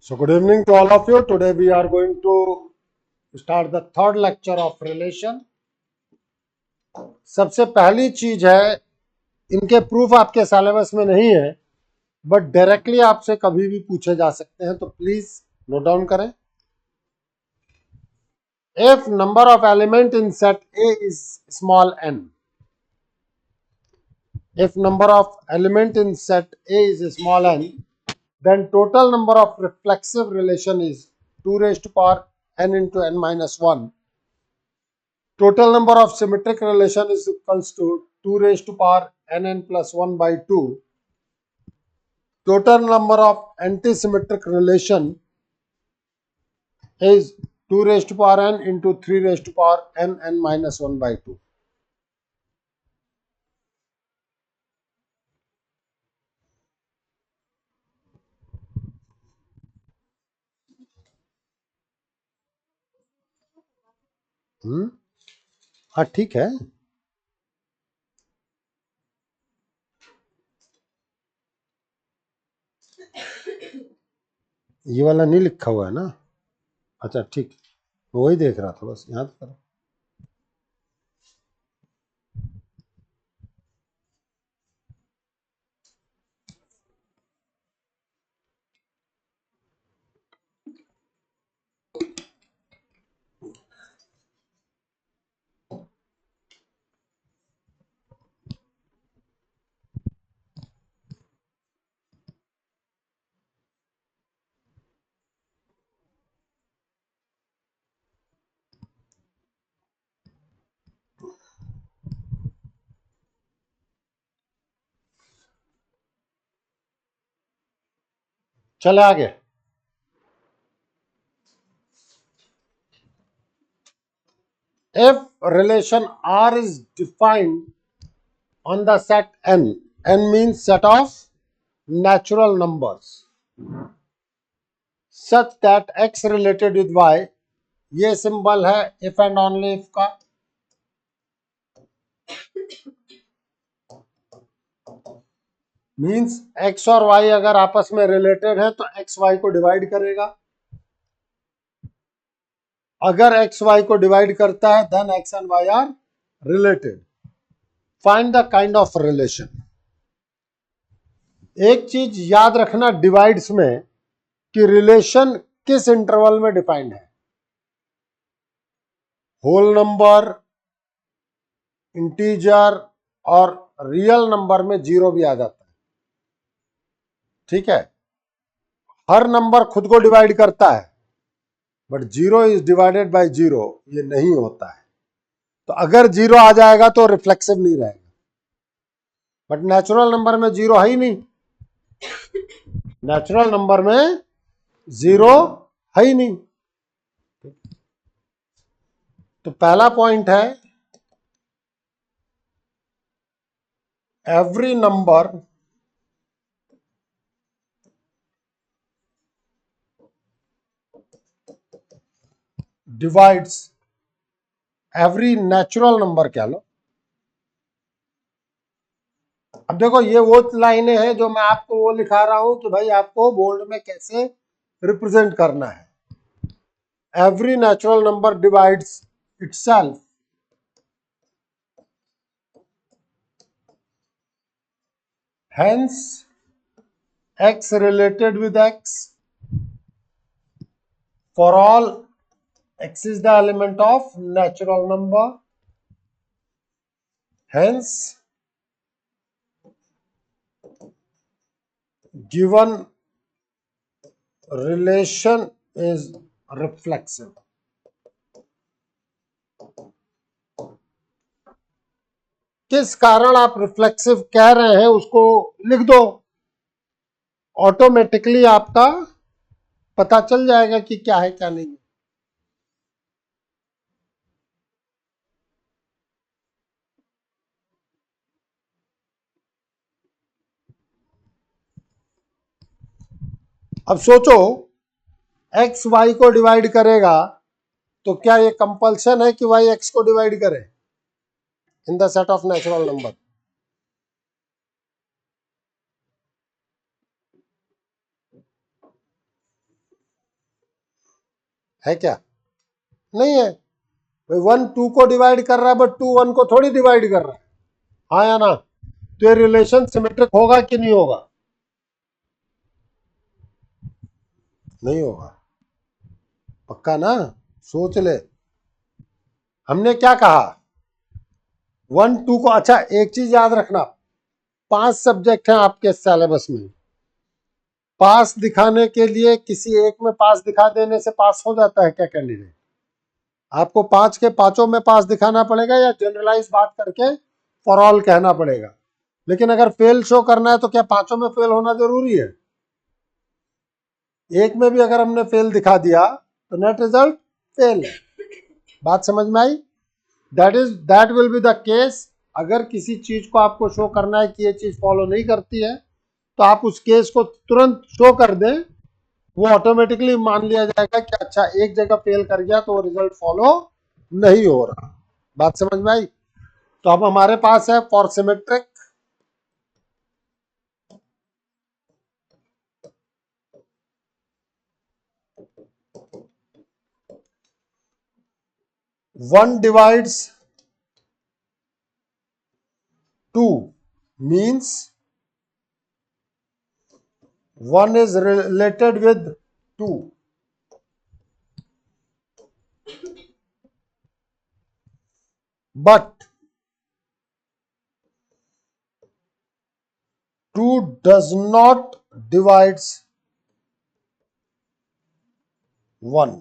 So good evening to all of you. Today we are going to start the third lecture of relation. सबसे पहली चीज है, इनके proof आपके syllabus में नहीं है, बट डायरेक्टली आपसे कभी भी पूछे जा सकते हैं, तो प्लीज नोट डाउन करें. If number of element in set A is small n, if number of element in set A is small n, then total number of reflexive relation is 2 raised to power n into n minus 1. Total number of symmetric relation is equals to 2 raised to power nn plus 1 by 2. Total number of antisymmetric relation is 2 raised to power n into 3 raised to power n minus 1 by 2. हाँ ठीक है. ये वाला नहीं लिखा हुआ है ना. अच्छा ठीक, वही देख रहा था, बस याद करो. चले आगे. If relation R is defined on the set n, n means set of natural numbers, such that x related with y, ये सिंबल है इफ एंड ओनली इफ का. मींस x और y अगर आपस में रिलेटेड है तो x y को डिवाइड करेगा. अगर x y को डिवाइड करता है then x and y are related. Find the kind of relation. एक चीज याद रखना डिवाइड्स में कि रिलेशन किस इंटरवल में डिफाइंड है. होल नंबर, इंटीजर और रियल नंबर में जीरो भी आ जाता है. ठीक है, हर नंबर खुद को डिवाइड करता है, but zero is divided by zero ये नहीं होता है. तो अगर जीरो आ जाएगा तो रिफ्लेक्सिव नहीं रहेगा. बट नेचुरल नंबर में जीरो है ही नहीं. नेचुरल नंबर में जीरो है ही नहीं. तो पहला पॉइंट है, every number divides, every natural number कह लो. अब देखो ये वो लाइनें हैं जो मैं आपको वो लिखा रहा हूं कि भाई आपको बोर्ड में कैसे रिप्रेजेंट करना है. Every natural number divides itself, hence x related with x for all x is the element of natural number, hence given relation is reflexive. किस कारण आप रिफ्लेक्सिव कह रहे हैं उसको लिख दो, ऑटोमेटिकली आपका पता चल जाएगा कि क्या है क्या नहीं. अब सोचो x y को डिवाइड करेगा तो क्या ये कंपल्सन है कि y x को डिवाइड करे in the set of natural number. है क्या? नहीं है। भाई 1 2 को डिवाइड कर रहा है, बट 2 1 को थोड़ी डिवाइड कर रहा है। हाँ या ना? तो ये रिलेशन सिमेट्रिक होगा कि नहीं होगा? नहीं होगा। पक्का ना? सोच ले। हमने क्या कहा? 1 2 को, अच्छा एक चीज याद रखना, 5 सब्जेक्ट हैं आपके सिलेबस में। पास दिखाने के लिए किसी एक में पास दिखा देने से पास हो जाता है क्या कैंडिडेट? आपको 5 के पांचों में पास दिखाना पड़ेगा, या जनरलाइज बात करके फॉर ऑल कहना पड़ेगा? लेकिन अगर फेल शो करना है तो क्या पांचों में फेल होना जरूरी है? एक में भी अगर हमने फेल दिखा दिया तो नेट रिजल्ट फेल है। बात समझ में आई? That will be the case. अगर किसी चीज को आपको शो करना है कि ये चीज फॉलो नहीं करती है, तो आप उस केस को तुरंत शो कर दें, वो ऑटोमेटिकली मान लिया जाएगा कि अच्छा एक जगह फेल कर गया तो वो रिजल्ट फॉलो नहीं हो रहा। बात समझ में आई? तो अब हमारे पास है for symmetric, one divides two means one is related with 2, but 2 does not divides 1.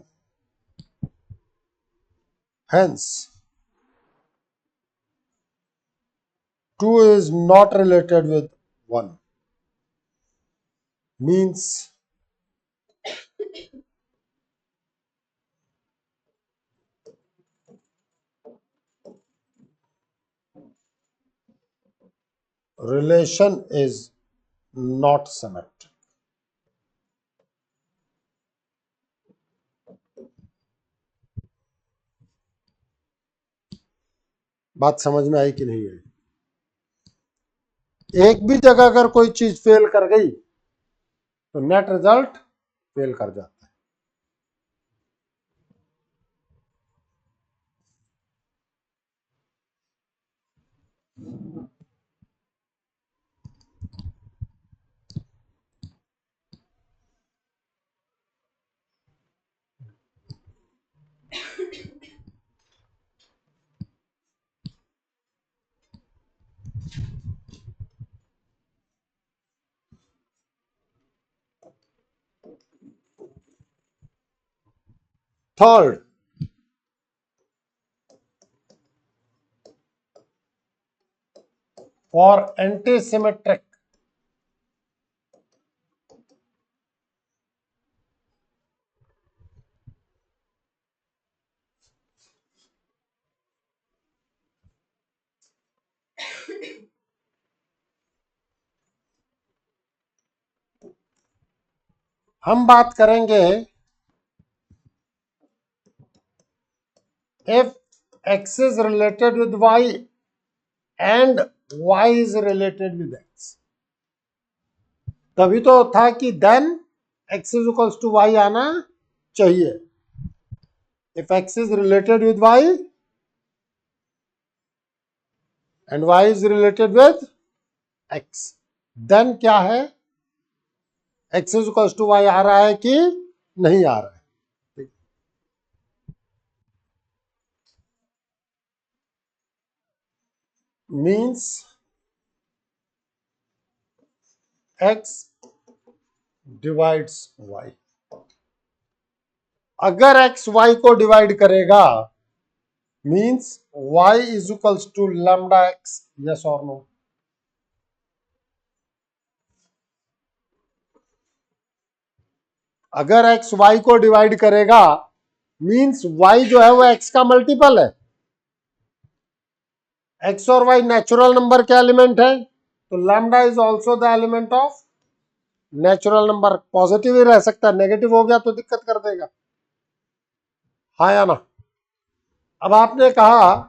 Hence 2 is not related with 1, means relation is not symmetric. बात समझ में आई कि नहीं आई? एक भी जगह अगर कोई चीज फेल कर गई तो नेट रिजल्ट फेल कर जाता है। थर्ड, फॉर एंटी सिमेट्रिक, हम बात करेंगे if x is related with y and y is related with x, तभी तो था कि then x is equals to y आना चाहिए। if x is related with y and y is related with x, then क्या है? x is equals to y आ रहा है कि नहीं आ रहा है? Means x divides y। अगर x y को डिवाइड करेगा means y is equals to lambda x, yes और नो? अगर x y को डिवाइड करेगा मीन्स y जो है वो x का मल्टीपल है। x और y नेचुरल नंबर के एलिमेंट है, तो lambda is also the element of natural number. Positive ही रह सकता है, नेगेटिव हो गया तो दिक्कत कर देगा। हाँ या ना? अब आपने कहा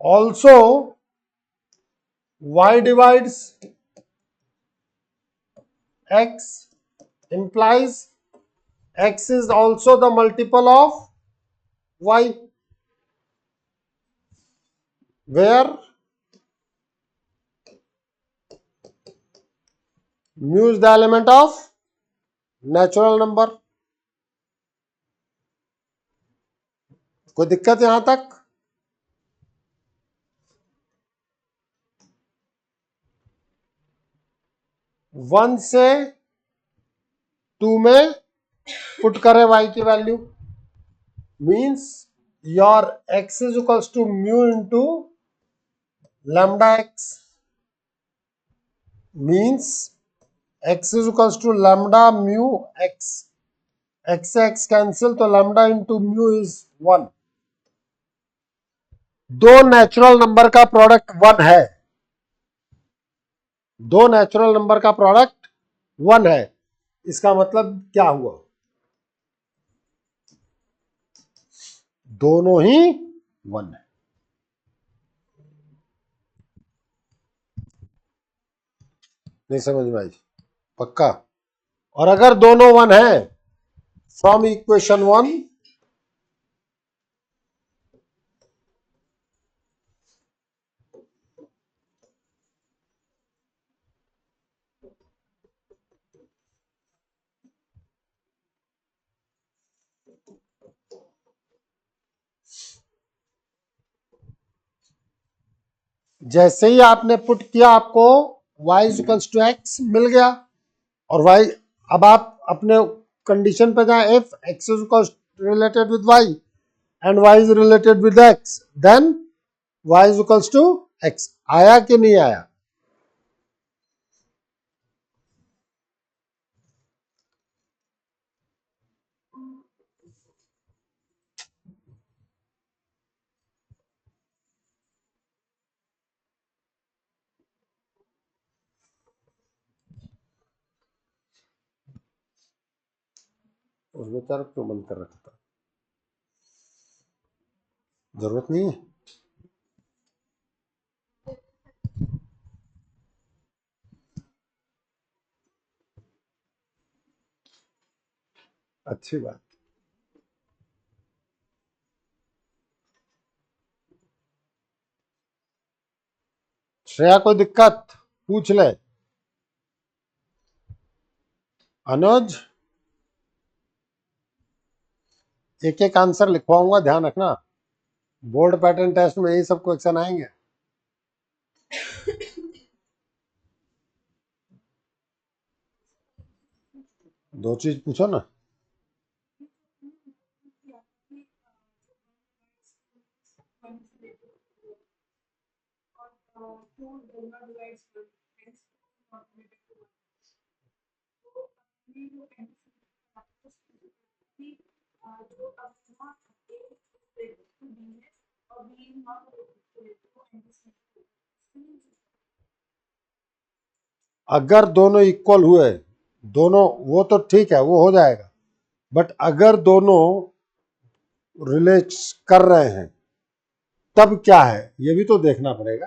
also y divides x implies x is also the multiple of y, where mu is the element of natural number. कोई दिक्कत यहां तक? वन से टू में पुट करें y की value, means your x is equals to mu into lambda x, means x is equals to lambda mu x, x से x cancel, तो लैम्डा इंटू म्यू इज 1. दो नेचुरल नंबर का product 1 है, दो natural number का product 1 है, इसका मतलब क्या हुआ? दोनों ही 1 है. नहीं समझ में आई? पक्का? और अगर दोनों 1 है, फ्रॉम इक्वेशन 1 जैसे ही आपने पुट किया, आपको y इक्वल्स टू x मिल गया, और y, अब आप अपने कंडीशन पे जाए, if x is related with y and y is related with x, then y is equals to x. आया कि नहीं आया? उसमें तरफ क्यों बंद कर रखा था? जरूरत नहीं है. अच्छी बात. श्रेया कोई दिक्कत पूछ ले. अनुज, एक एक आंसर लिखवाऊंगा, ध्यान रखना. बोर्ड पैटर्न टेस्ट में यही सब क्वेश्चन आएंगे. दो चीज पूछो ना. अगर दोनों इक्वल हुए, दोनों, वो तो ठीक है, वो हो जाएगा. बट अगर दोनों रिलेट कर रहे हैं, तब क्या है, ये भी तो देखना पड़ेगा.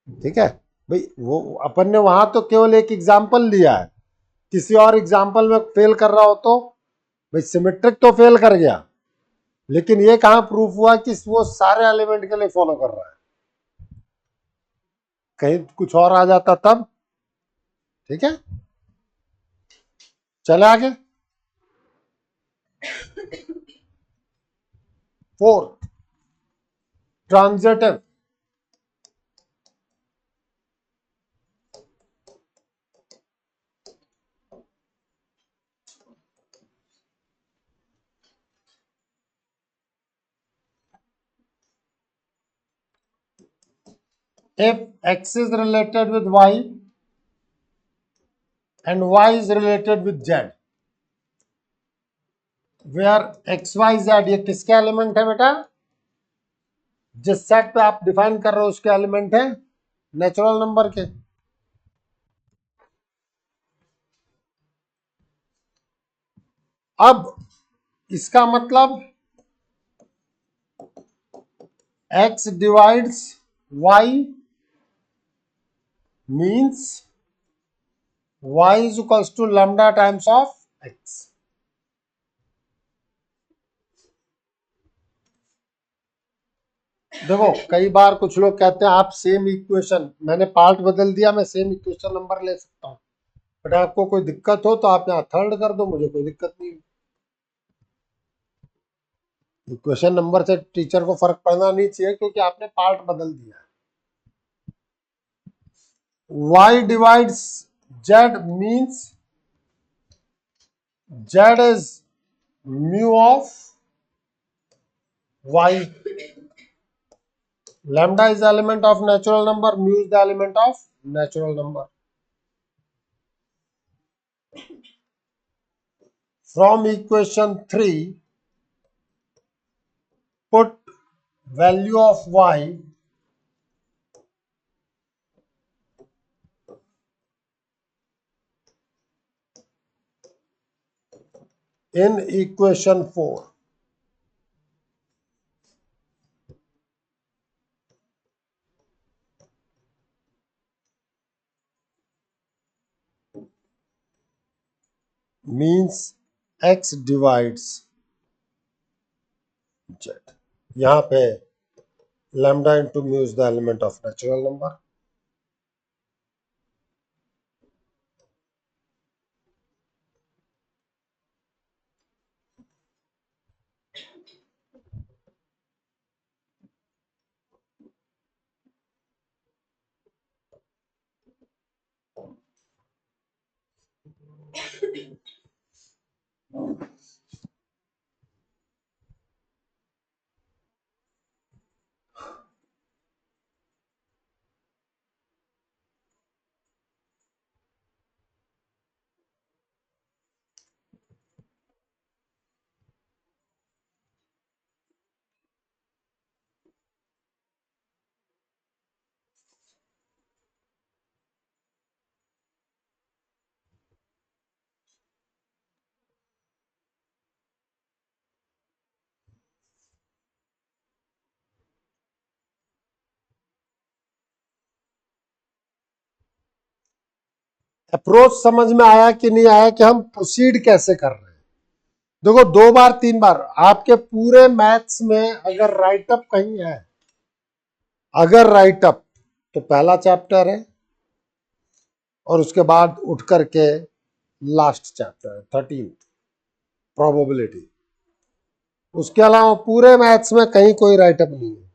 ठीक है भाई, वो अपन ने वहां तो केवल एक एग्जाम्पल लिया है, किसी और एग्जाम्पल में फेल कर रहा हो तो भाई सिमेट्रिक तो फेल कर गया, लेकिन ये कहां प्रूफ हुआ कि वो सारे एलिमेंट के लिए फॉलो कर रहा है? कहीं कुछ और आ जाता तब. ठीक है, चले आगे. Fourth, transitive. if x is related with y and y is related with z, where x y z ये किसके एलिमेंट है बेटा? जिस सेट पे आप डिफाइन कर रहे हो उसके एलिमेंट है नेचुरल नंबर के. अब इसका मतलब x divides y means y is equals to lambda times of x. देखो कई बार कुछ लोग कहते हैं आप सेम इक्वेशन, मैंने पार्ट बदल दिया, मैं सेम इक्वेशन नंबर ले सकता हूँ, बट आपको कोई दिक्कत हो तो आप यहाँ थर्ड कर दो, मुझे कोई दिक्कत नहीं। इक्वेशन नंबर से टीचर को फर्क पड़ना नहीं चाहिए क्योंकि आपने पार्ट बदल दिया है। y divides z means z is mu of y. Lambda is the element of natural number, mu is the element of natural number. From equation 3, put value of y in equation 4. Means x divides z. यहाँ पे lambda into mu is the element of natural number. Approach समझ में आया कि नहीं आया कि हम प्रोसीड कैसे कर रहे हैं। देखो 2 बार 3 बार आपके पूरे मैथ्स में अगर राइटअप कहीं है, अगर राइटअप तो पहला चैप्टर है और उसके बाद उठ करके लास्ट चैप्टर है 13 प्रोबेबिलिटी। उसके अलावा पूरे मैथ्स में कहीं कोई राइटअप नहीं है।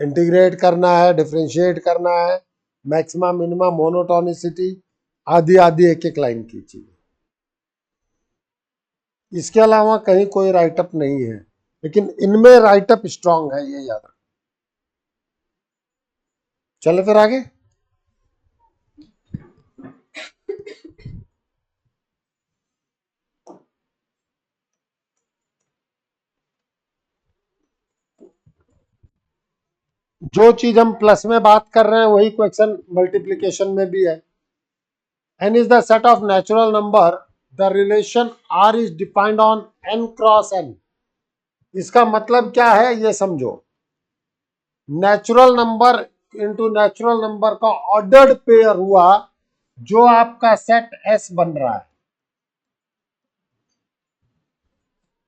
इंटीग्रेट करना है, डिफरेंशिएट करना है, मैक्सिमा मिनिमा मोनोटोनिसिटी आदि आदि एक एक लाइन की चीज। इसके अलावा कहीं कोई राइटअप नहीं है, लेकिन इनमें राइटअप स्ट्रांग है, ये याद रखो। चले फिर आगे। जो चीज हम प्लस में बात कर रहे हैं वही क्वेश्चन मल्टीप्लीकेशन में भी है। n is the set of natural number, the relation r is defined on n cross n। इसका मतलब क्या है ये समझो। Natural number into natural number का ऑर्डर्ड पेयर हुआ जो आपका सेट S बन रहा है।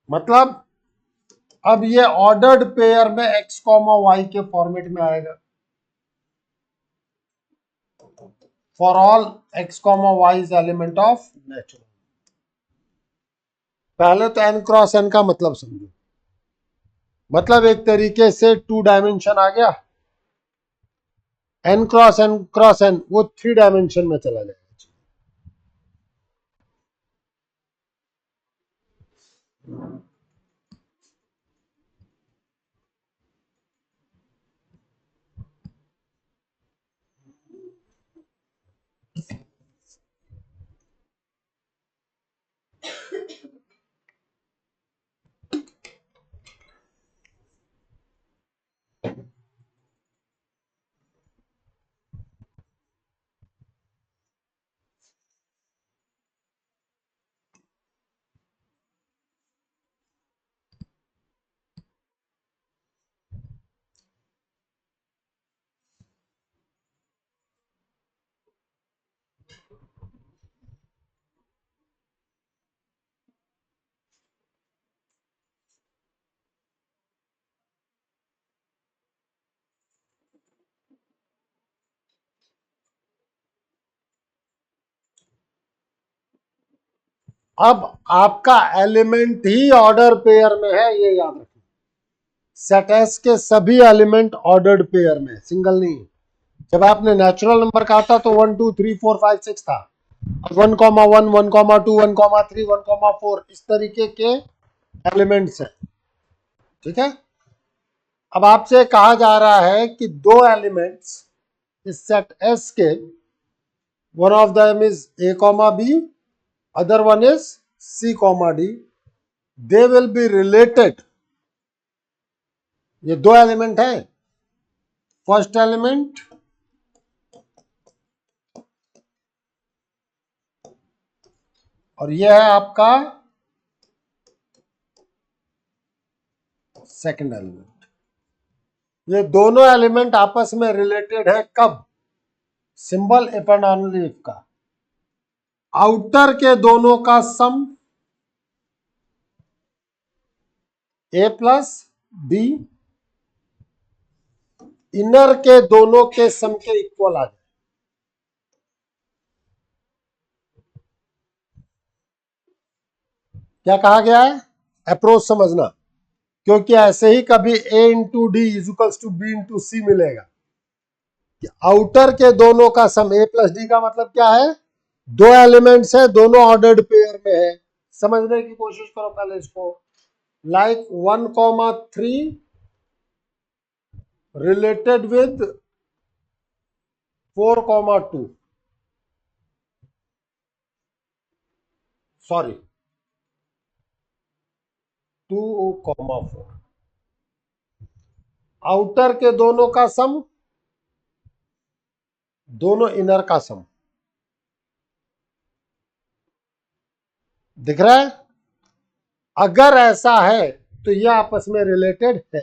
मतलब अब ये ऑर्डर्ड पेयर में x, y के फॉर्मेट में आएगा for all x, y is element of natural. पहले तो n क्रॉस n का मतलब समझो। मतलब एक तरीके से 2 डायमेंशन आ गया, n क्रॉस n वो 3 डायमेंशन में चला जाएगा। अब आपका एलिमेंट ही ऑर्डर पेयर में है, ये याद रखिए। सेट एस के सभी एलिमेंट ऑर्डर्ड पेयर में, सिंगल नहीं। जब आपने नेचुरल नंबर कहा था तो 1 2 3 4 5 6 था। 1,1 1,2 1,3 1,4 इस तरीके के एलिमेंट्स है। ठीक है। अब आपसे कहा जा रहा है कि दो एलिमेंट्स इस सेट एस के, one of them is a comma b, other one is c comma d, they will be related। ये दो एलिमेंट है। फर्स्ट एलिमेंट और यह है आपका सेकंड एलिमेंट। ये दोनों एलिमेंट आपस में रिलेटेड है कब? Symbol if and only if का। आउटर के दोनों का सम a प्लस बी, इनर के दोनों के सम के इक्वल आ जाए। क्या कहा गया है? अप्रोच समझना, क्योंकि ऐसे ही कभी a into D is equals to B into C मिलेगा। आउटर के दोनों का सम a प्लस डी का मतलब क्या है? दो एलिमेंट्स है, दोनों ऑर्डर्ड पेयर में है। समझने की कोशिश करो पहले इसको। Like 1,3 related with 4,2, sorry 2,4। Outer के दोनों का सम, दोनों इनर का सम। दिख रहा है? अगर ऐसा है तो यह आपस में रिलेटेड है।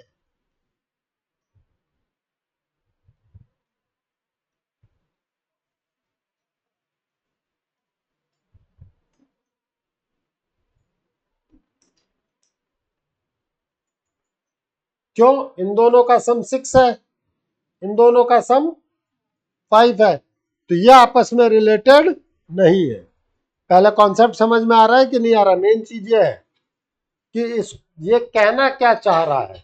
क्यों? इन दोनों का सम 6 है, इन दोनों का सम 5 है, तो यह आपस में रिलेटेड नहीं है। पहले कॉन्सेप्ट समझ में आ रहा है कि नहीं आ रहा? मेन चीज ये है कि ये कहना क्या चाह रहा है।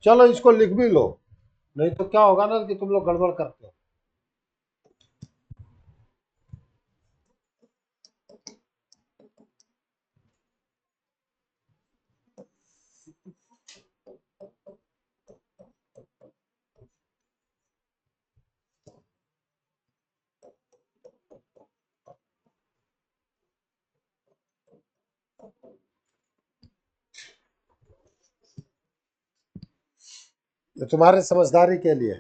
चलो इसको लिख भी लो, नहीं तो क्या होगा ना कि तुम लोग गड़बड़ करते हो। ये तुम्हारे समझदारी के लिए।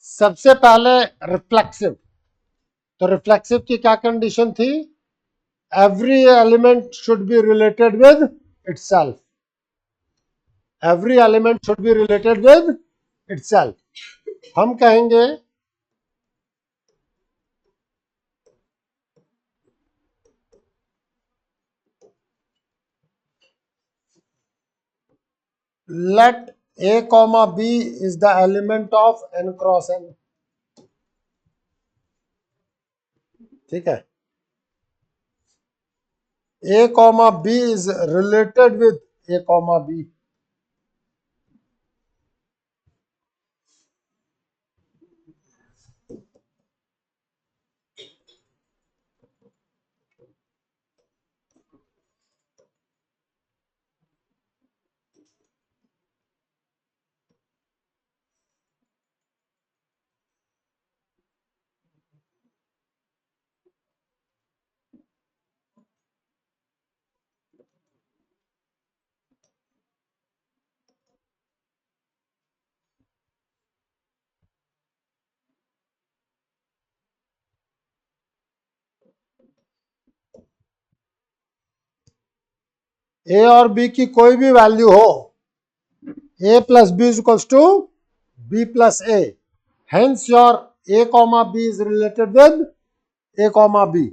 सबसे पहले रिफ्लेक्सिव, तो रिफ्लेक्सिव की क्या कंडीशन थी? Every element should be related with itself, every element should be related with itself. हम कहेंगे let a comma b is the element of n cross n। ठीक है। a comma b is related with a comma b। ए और B की कोई भी value हो, a plus B is equals to B plus A. Hence your A comma B is related with A comma B.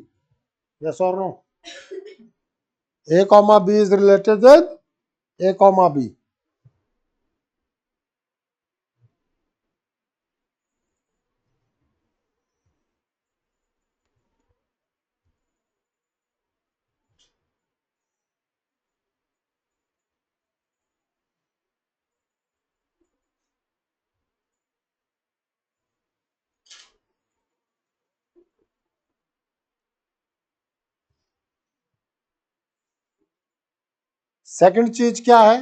Yes or no? A comma B is related with A comma B. Second चीज क्या है?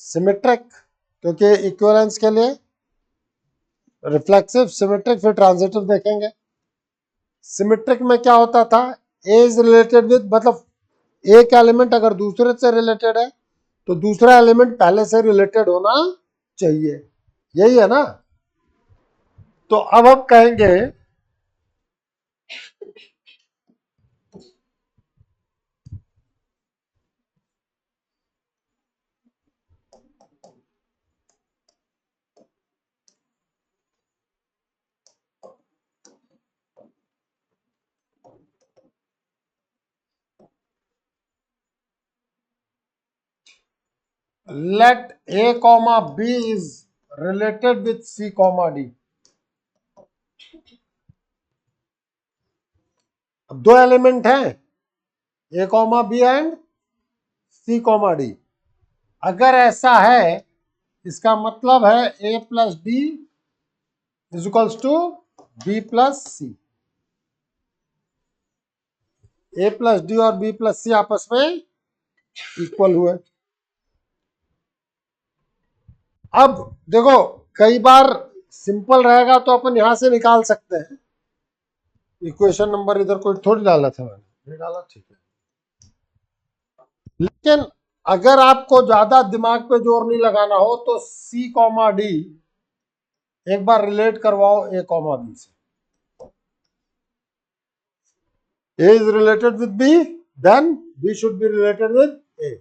Symmetric, क्योंकि equivalence के लिए reflexive, symmetric, फिर transitive देखेंगे। Symmetric में क्या होता था? ए इज रिलेटेड विद, मतलब एक एलिमेंट अगर दूसरे से रिलेटेड है तो दूसरा एलिमेंट पहले से रिलेटेड होना चाहिए, यही है ना? तो अब हम कहेंगे let A comma B is related with C comma D. अब दो एलिमेंट हैं, A comma B and C comma D। अगर ऐसा है, इसका मतलब है A plus D is equals to B plus C। A plus D और B प्लस C आपस में इक्वल हुए। अब देखो, कई बार सिंपल रहेगा तो अपन यहां से निकाल सकते हैं। इक्वेशन नंबर इधर कोई थोड़ी डाला था मैंने, डाला, ठीक है। लेकिन अगर आपको ज्यादा दिमाग पे जोर नहीं लगाना हो तो C कॉमा D एक बार रिलेट करवाओ A कॉमा B से। A is related with B, then B should be related with A।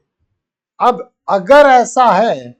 अब अगर ऐसा है,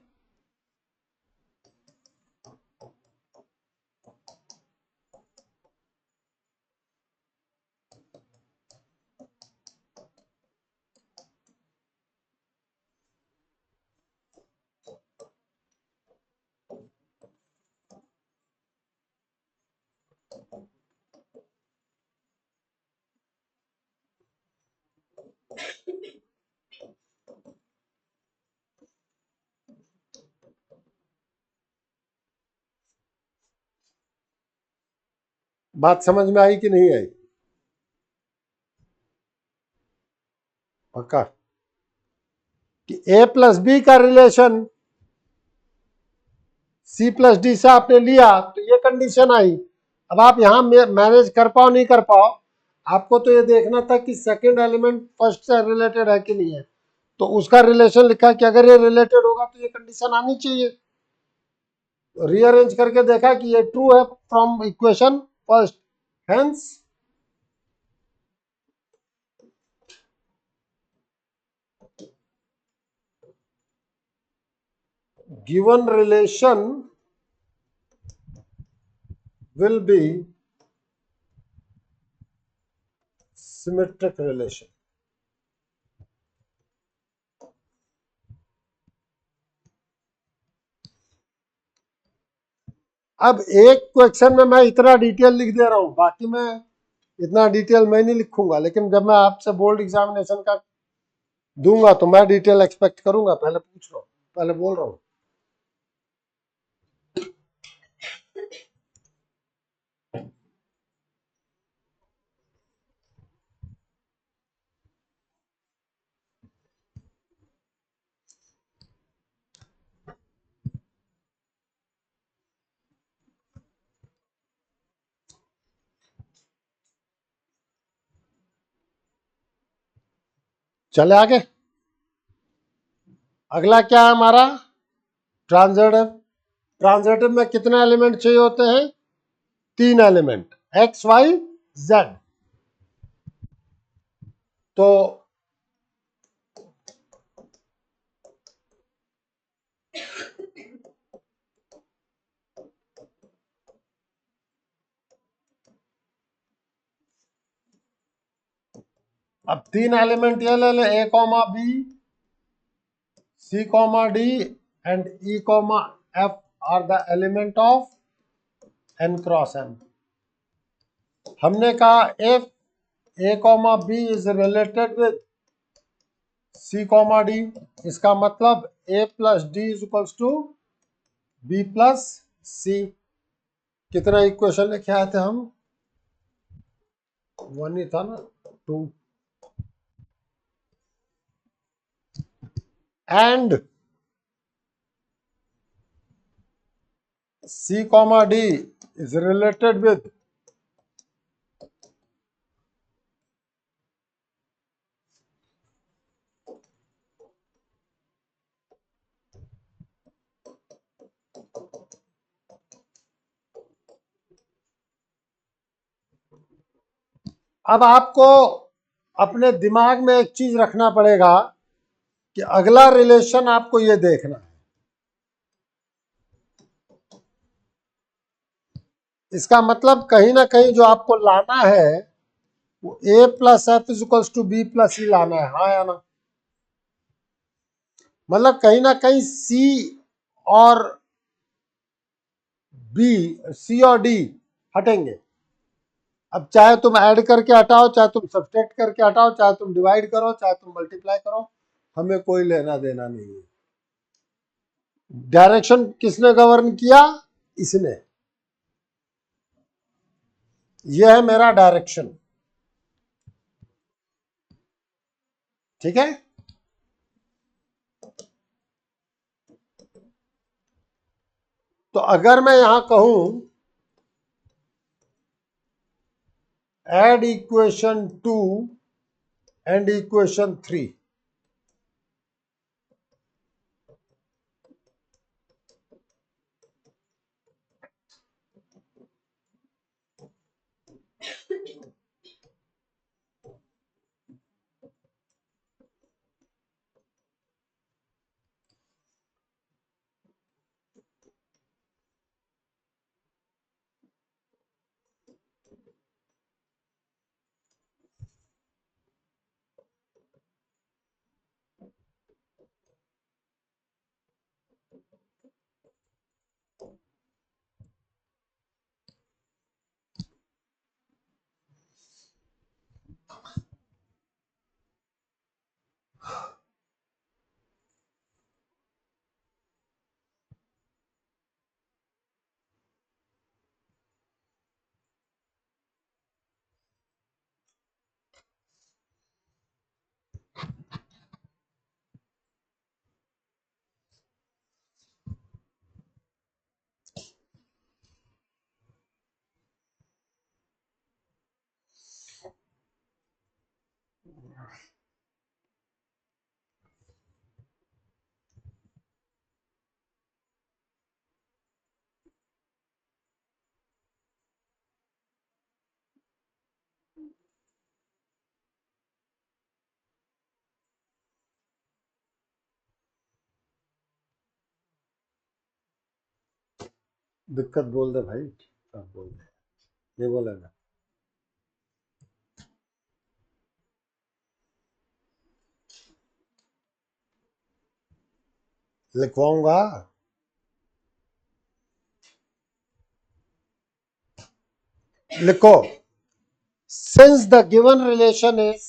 बात समझ में आई कि नहीं आई? पक्का कि A प्लस बी का रिलेशन C प्लस डी से आपने लिया तो ये कंडीशन आई। अब आप यहां मैनेज कर पाओ नहीं कर पाओ, आपको तो ये देखना था कि सेकंड एलिमेंट फर्स्ट से रिलेटेड है कि नहीं है। तो उसका रिलेशन लिखा कि अगर ये रिलेटेड होगा तो ये कंडीशन आनी चाहिए। रीअरेंज करके देखा कि ये ट्रू है from equation first, hence given relation will be symmetric relation। अब एक क्वेश्चन में मैं इतना डिटेल लिख दे रहा हूं, बाकी मैं इतना डिटेल मैं नहीं लिखूंगा, लेकिन जब मैं आपसे बोर्ड एग्जामिनेशन का दूंगा तो मैं डिटेल एक्सपेक्ट करूंगा। पहले पूछ रहा हूं, पहले बोल रहा हूं। चले आगे। अगला क्या है हमारा? ट्रांजिटिव। ट्रांजिटिव में कितने एलिमेंट चाहिए होते हैं? 3 एलिमेंट, एक्स वाई जेड। तो तीन एलिमेंट ये ले ले, A comma B, C comma D and E comma F are the element of N cross N. हमने कहा if A comma B is related with C comma D, इसका मतलब A plus D is equals to B plus C. कितना equation लिखे आए थे हम? One ही था ना, two. And C comma D is related with अब आपको अपने दिमाग में एक चीज रखना पड़ेगा कि अगला रिलेशन आपको ये देखना है। इसका मतलब कहीं ना कहीं जो आपको लाना है वो A plus F is equals to B plus C लाना है, हाँ या ना? मतलब कहीं ना कहीं और सी और डी हटेंगे। अब चाहे तुम ऐड करके हटाओ, चाहे तुम सब्सट्रैक्ट करके हटाओ, चाहे तुम डिवाइड करो, चाहे तुम मल्टीप्लाई करो, हमें कोई लेना देना नहीं है। डायरेक्शन किसने गवर्न किया? इसने। यह है मेरा डायरेक्शन, ठीक है। तो अगर मैं यहां कहूं एड इक्वेशन 2 एंड इक्वेशन 3, दिक्कत बोल दे भाई, अब बोल दे, ये बोले ना। लिखवाऊंगा। लिखो, since the given relation is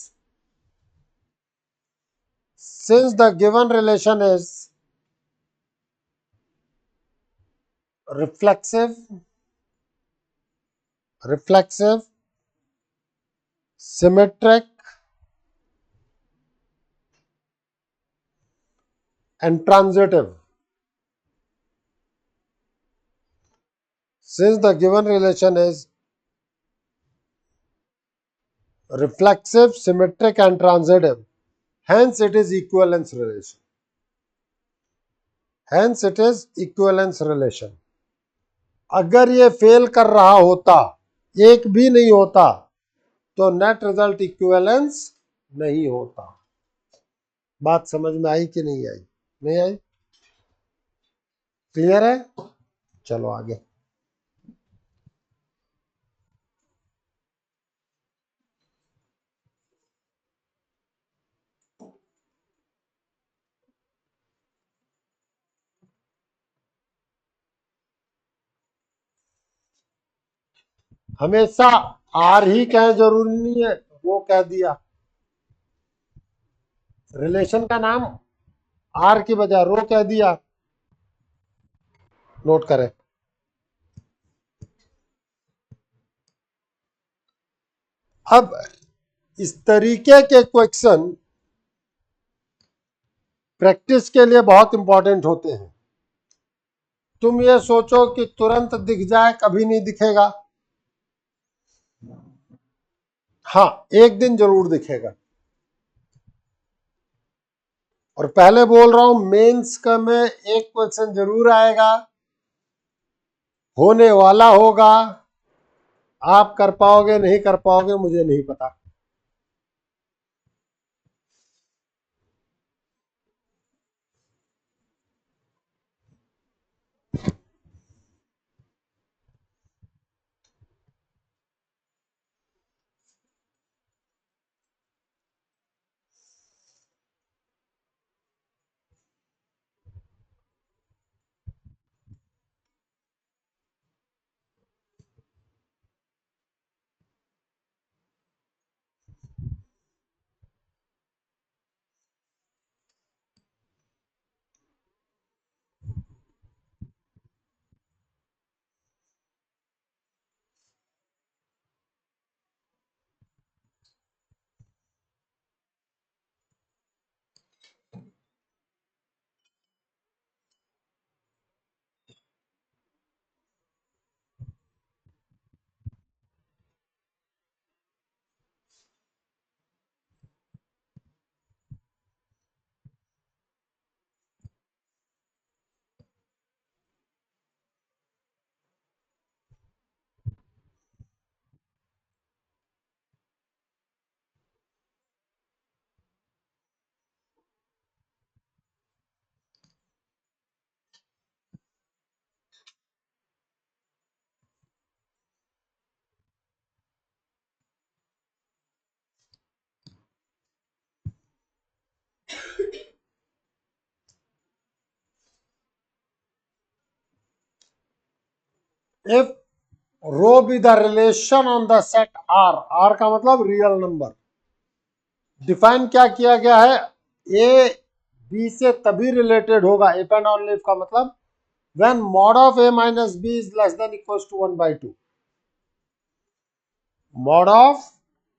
reflexive, symmetric and transitive. Since the given relation is reflexive, symmetric and transitive, hence it is equivalence relation. Hence it is equivalence relation. अगर ये फेल कर रहा होता, एक भी नहीं होता, तो नेट रिजल्ट इक्विवेलेंस नहीं होता। बात समझ में आई कि नहीं आई? नहीं आई? क्लियर है? चलो आगे। हमेशा आर ही कहें जरूरी नहीं है, वो कह दिया। रिलेशन का नाम आर की बजाय रो कह दिया, नोट करें। अब इस तरीके के क्वेश्चन प्रैक्टिस के लिए बहुत इंपॉर्टेंट होते हैं। तुम ये सोचो कि तुरंत दिख जाए, कभी नहीं दिखेगा। हाँ, एक दिन जरूर दिखेगा। और पहले बोल रहा हूं, मेंस का में एक क्वेश्चन जरूर आएगा, होने वाला होगा। आप कर पाओगे नहीं कर पाओगे मुझे नहीं पता। If rho be the relation on the set R, R का मतलब रियल नंबर। डिफाइन क्या किया गया है, ए बी से तभी रिलेटेड होगा, इफ एंड ओनली इफ का मतलब when mod of a minus b is less than equals to 1 by 2. Mod of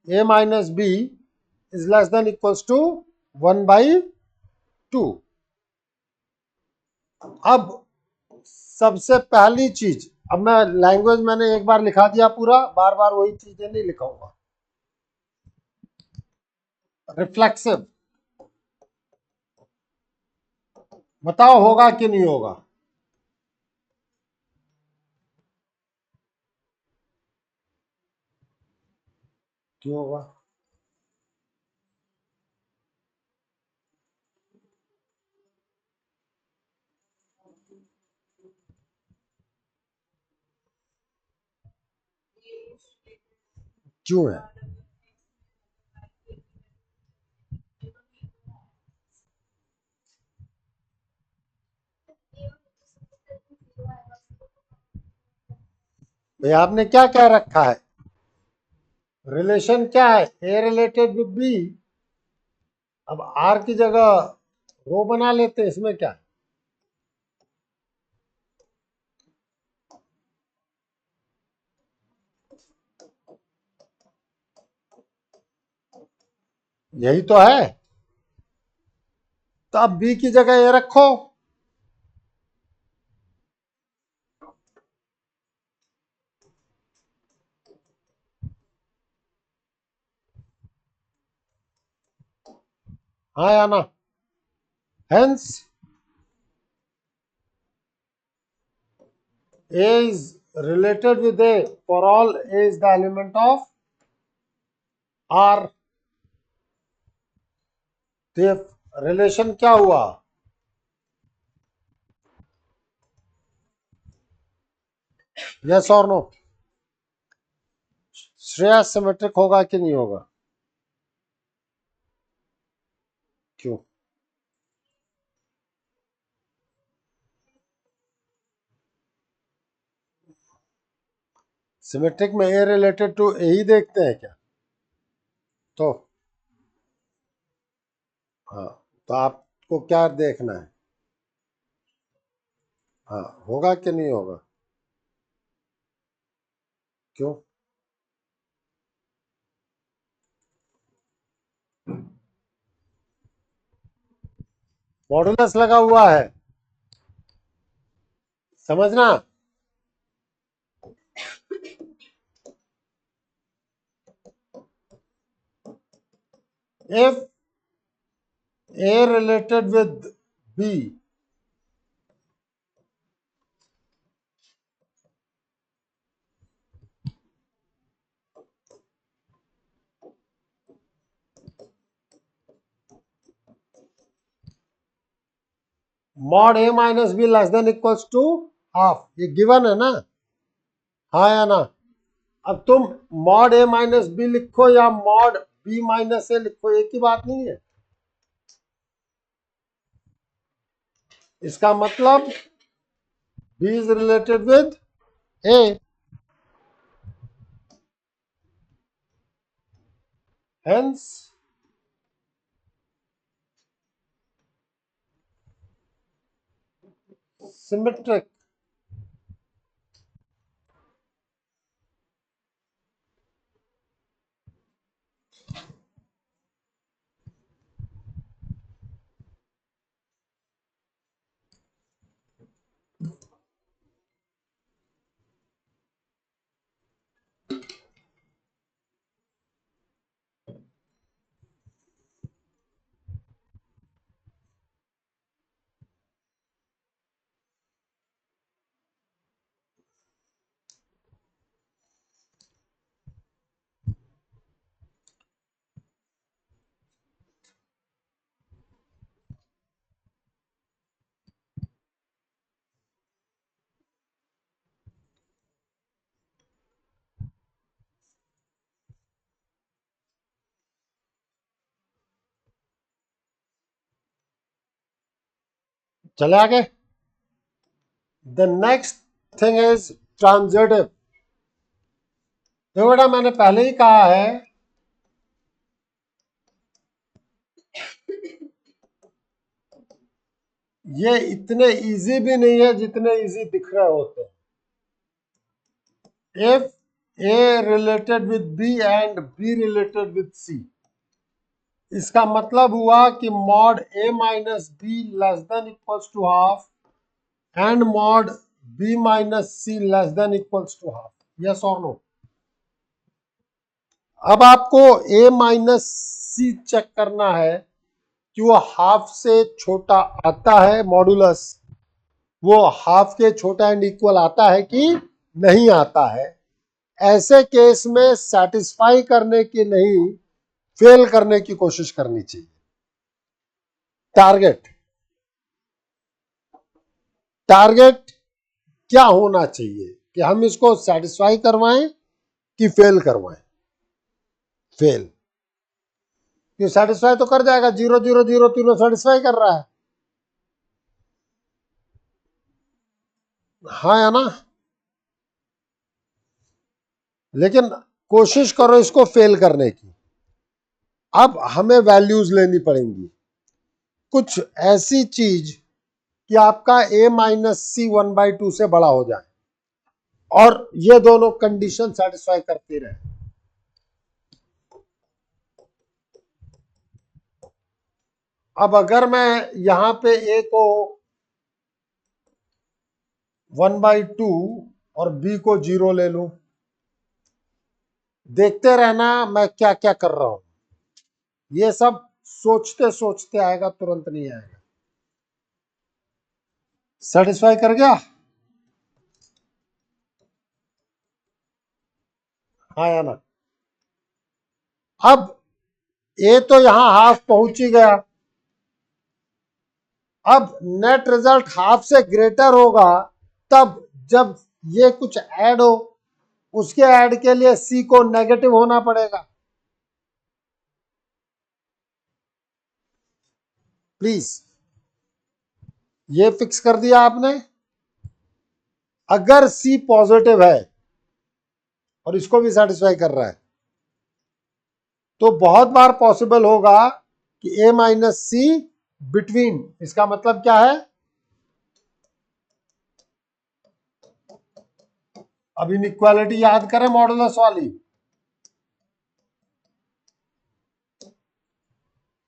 a minus b is less than equals to 1 by 2. अब सबसे पहली चीज, अब मैं लैंग्वेज मैंने एक बार लिखा दिया पूरा, बार बार वही चीजें नहीं लिखाऊंगा। रिफ्लेक्सिव, बताओ होगा कि नहीं होगा? क्यों होगा? क्यों है? भाई आपने क्या कह रखा है, रिलेशन क्या है, ए रिलेटेड विद बी। अब आर की जगह रो बना लेते, इसमें क्या है? यही तो है। तो अब बी की जगह ये रखो। हाँ या ना? Hence A is related with A for all A is the element of R. तो ये रिलेशन क्या हुआ? यस और नो? श्रेया सिमेट्रिक होगा कि नहीं होगा? क्यों? सिमेट्रिक में ए रिलेटेड टू ए ही देखते हैं क्या? तो हाँ, तो आपको क्या देखना है? हाँ, होगा कि नहीं होगा? क्यों? मॉडुलस लगा हुआ है, समझना। if A related with B, mod A minus B less than equals to half, ये गिवन है ना? हाँ या ना? अब तुम mod A माइनस बी लिखो या mod B माइनस ए लिखो, एक ही बात नहीं है। इसका मतलब B is related with A, hence symmetric. चले आगे। The next thing is transitive। देखो बेटा, मैंने पहले ही कहा है ये इतने इजी भी नहीं है जितने इजी दिख रहे होते हैं। If A related with B and B related with C, इसका मतलब हुआ कि mod A minus B less than equals to half and mod B minus C less than equals to half. Yes और no? अब आपको A minus C check करना है कि वो हाफ से छोटा आता है, मॉडुलस वो हाफ के छोटा एंड इक्वल आता है कि नहीं आता है। ऐसे केस में सेटिस्फाई करने की नहीं, फेल करने की कोशिश करनी चाहिए। टारगेट क्या होना चाहिए कि हम इसको सेटिस्फाई करवाएं कि फेल करवाएं? फेल। क्यों? सेटिस्फाई तो कर जाएगा, 0 0 0 तीनों सेटिस्फाई कर रहा है। हाँ या ना? लेकिन कोशिश करो इसको फेल करने की। अब हमें वैल्यूज लेनी पड़ेंगी, कुछ ऐसी चीज कि आपका A माइनस सी 1/2 से बड़ा हो जाए और ये दोनों कंडीशन सेटिस्फाई करती रहे। अब अगर मैं यहां पे A को 1/2 और B को 0 ले लूं, देखते रहना मैं क्या क्या कर रहा हूं। ये सब सोचते सोचते आएगा, तुरंत नहीं आएगा। सेटिस्फाई कर गया? हाँ या ना? अब ए तो यहां हाफ पहुंच ही गया। अब नेट रिजल्ट हाफ से ग्रेटर होगा तब जब ये कुछ ऐड हो, उसके ऐड के लिए सी को नेगेटिव होना पड़ेगा। प्लीज, ये फिक्स कर दिया आपने। अगर सी पॉजिटिव है और इसको भी सेटिस्फाई कर रहा है। तो बहुत बार पॉसिबल होगा कि a माइनस सी बिटवीन, इसका मतलब क्या है, अब इनइक्वालिटी याद करें मॉडुलस वाली,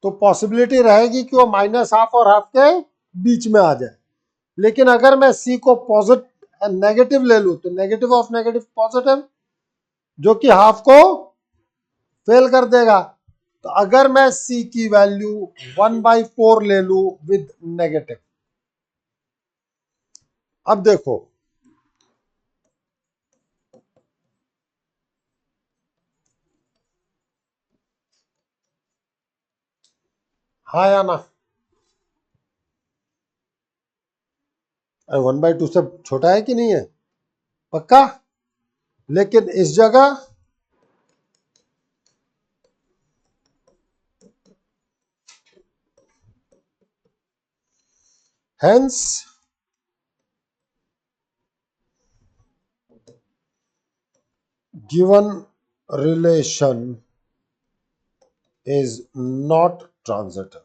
तो पॉसिबिलिटी रहेगी कि वो माइनस हाफ और हाफ के बीच में आ जाए। लेकिन अगर मैं c को पॉजिटिव नेगेटिव ले लूं तो नेगेटिव ऑफ नेगेटिव पॉजिटिव, जो कि हाफ को फेल कर देगा। तो अगर मैं c की वैल्यू 1/4 ले लूं विद नेगेटिव, अब देखो हाँ या ना, 1/2 से छोटा है कि नहीं है, पक्का। लेकिन इस जगह hence given relation is not transitive.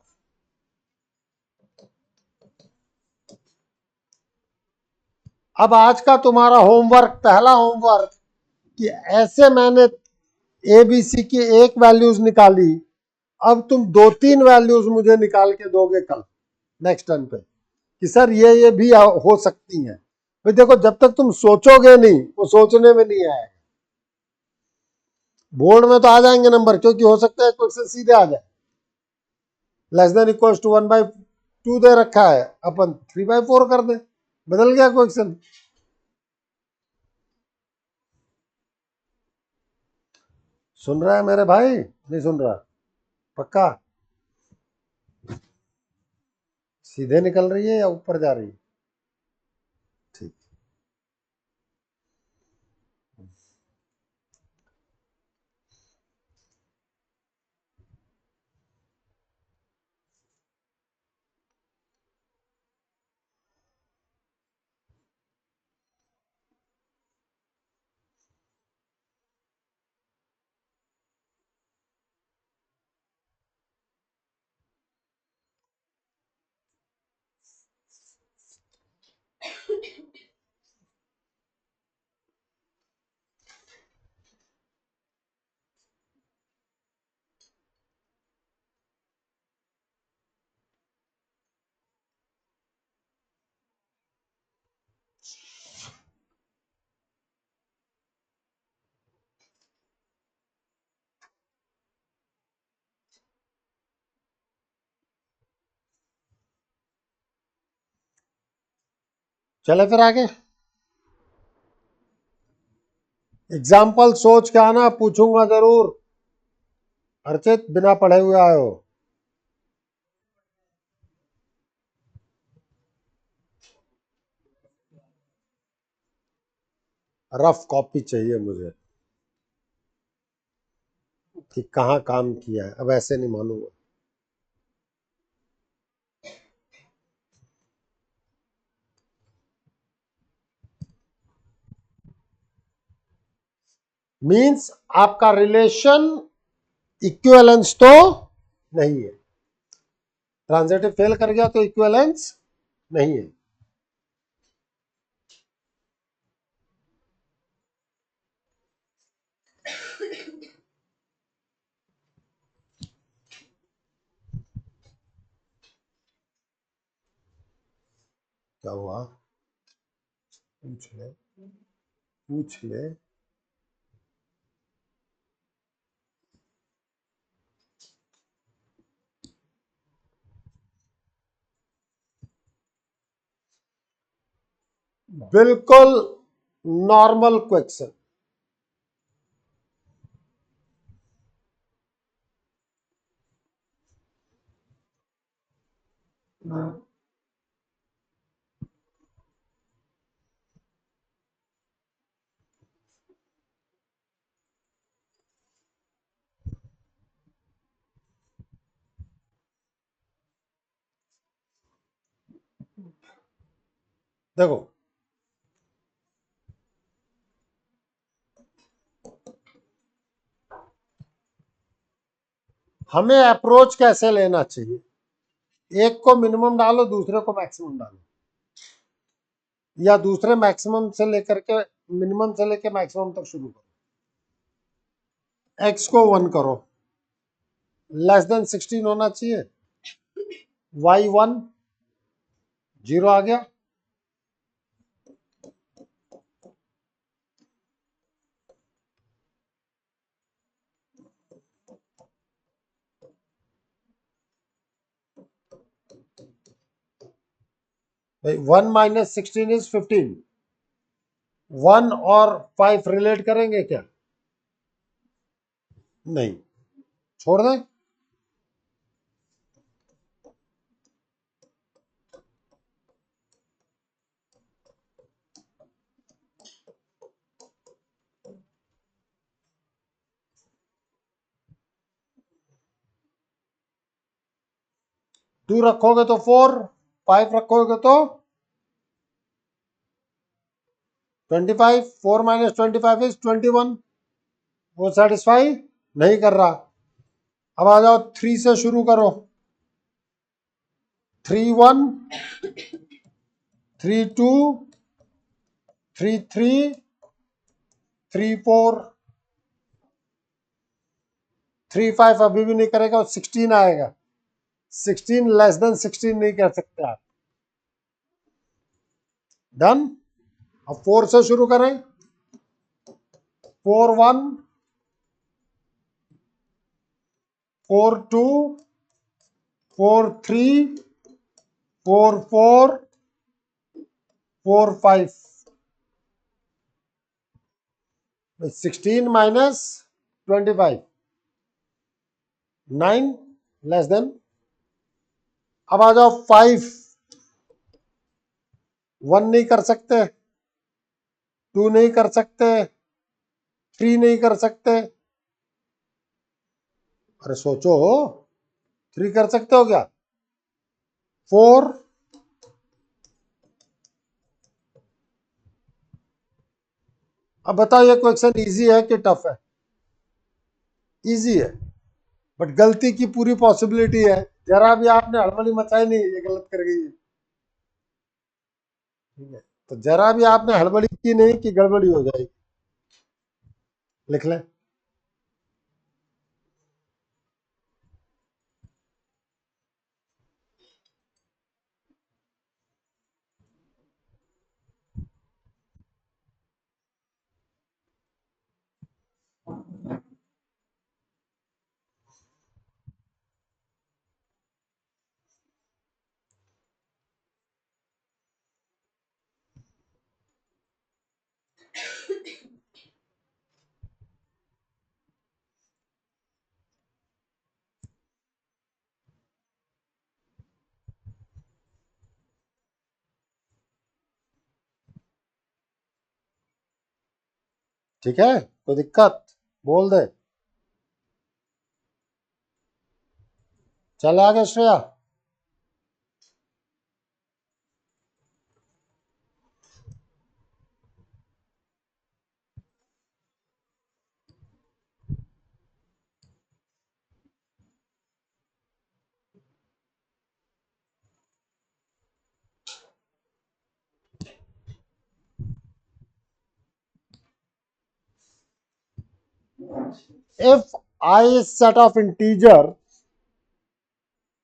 अब आज का तुम्हारा होमवर्क, पहला होमवर्क, कि ऐसे मैंने ए बी सी की एक वैल्यूज निकाली, अब तुम 2-3 वैल्यूज मुझे निकाल के दोगे कल नेक्स्ट टर्न पे कि सर ये भी हो सकती हैं। भाई देखो, जब तक तुम सोचोगे नहीं, वो सोचने में नहीं आएगा। बोर्ड में तो आ जाएंगे नंबर, क्योंकि हो सकता है क्वेश्चन सीधे आ जाए, लेस देन इक्वल टू 1/2 दे रखा है, अपन 3/4 कर दे, बदल गया क्वेश्चन। सुन रहा है मेरे भाई, नहीं सुन रहा, पक्का सीधे निकल रही है या ऊपर जा रही है, ठीक। चले फिर आगे, एग्जाम्पल सोच के आना, पूछूंगा जरूर। अर्चित बिना पढ़े हुए आए हो। रफ कॉपी चाहिए मुझे कि कहाँ काम किया है, अब ऐसे नहीं मानूंगा। मींस आपका रिलेशन इक्विवेलेंस तो नहीं है, ट्रांजिटिव फेल कर गया तो इक्विवेलेंस नहीं है। क्या हुआ, पूछ ले, पूछ ले। बिल्कुल नॉर्मल क्वेश्चन। देखो, हमें अप्रोच कैसे लेना चाहिए, एक को मिनिमम डालो, दूसरे को मैक्सिमम डालो, या दूसरे मैक्सिमम से लेकर के मिनिमम से लेकर मैक्सिमम तक शुरू करो। x को 1 करो, लेस देन 16 होना चाहिए, y1 0 आ गया, भाई 1 माइनस 16 इज 15। 1 और 5 रिलेट करेंगे क्या? नहीं, छोड़ दें। टू रखोगे तो 4, 5 रखोगे तो 25, 4 माइनस 25 इज 21। वो सेटिस्फाई नहीं कर रहा। अब आ जाओ 3 से शुरू करो, 3 1, 3 2, 3 3, 3 4, 3 5 अभी भी नहीं करेगा, 16 आएगा। 16 लेस देन 16 नहीं कर सकते आप। डन। अब 4 से शुरू करें, 4 1, 4 2, 4 3, 4 4, 4 5। 16 माइनस 25, 9 लेस देन। अब आ जाओ 5, 1 नहीं कर सकते, 2 नहीं कर सकते, 3 नहीं कर सकते। अरे सोचो, 3 कर सकते हो क्या? 4, अब बताओ ये क्वेश्चन इजी है कि टफ है? इजी है, बट गलती की पूरी पॉसिबिलिटी है। जरा भी आपने हड़बड़ी मचाई नहीं, ये गलत कर गई है। ठीक है, तो जरा भी आपने हड़बड़ी की नहीं कि गड़बड़ी हो जाएगी। लिख लें। ठीक है, कोई दिक्कत बोल दे। चल आगे Shreya. If I is set of integer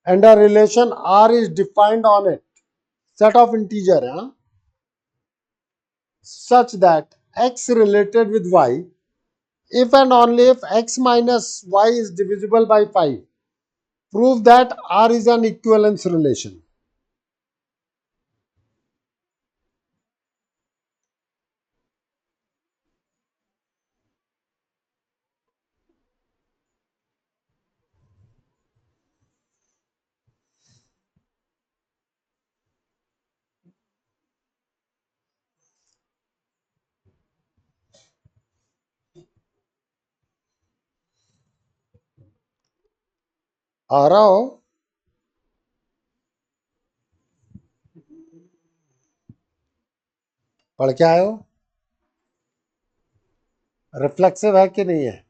and a relation R is defined on it, set of integer, such that x related with y, if and only if x minus y is divisible by 5, prove that R is an equivalence relation. आ रहा हो? पढ़ के आए हो? Reflexive है कि नहीं है?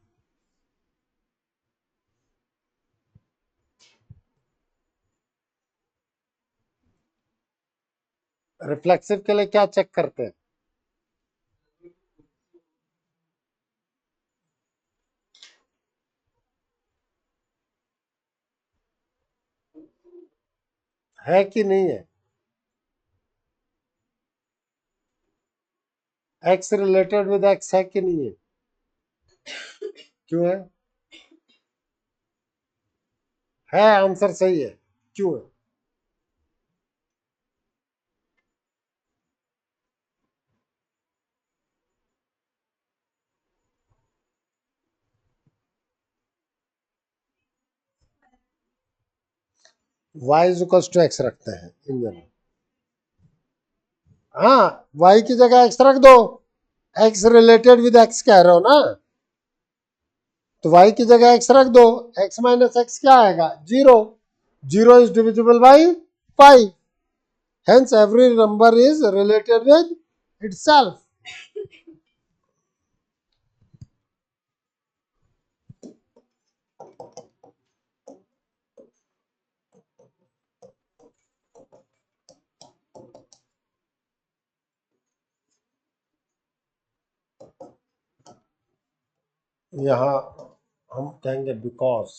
रिफ्लेक्सिव के लिए क्या चेक करते हैं? है कि नहीं है? एक्स रिलेटेड विद एक्स है कि नहीं है? क्यों है? है, आंसर सही है। क्यों है? y is equal to x रखते हैं इन जनरल। हाँ, y की जगह x रख दो। x रिलेटेड विद x कह रहे हो ना, तो y की जगह x रख दो। x माइनस एक्स क्या आएगा? 0। 0 is divisible by 5, hence every number is related with itself. यहां हम कहेंगे बिकॉज।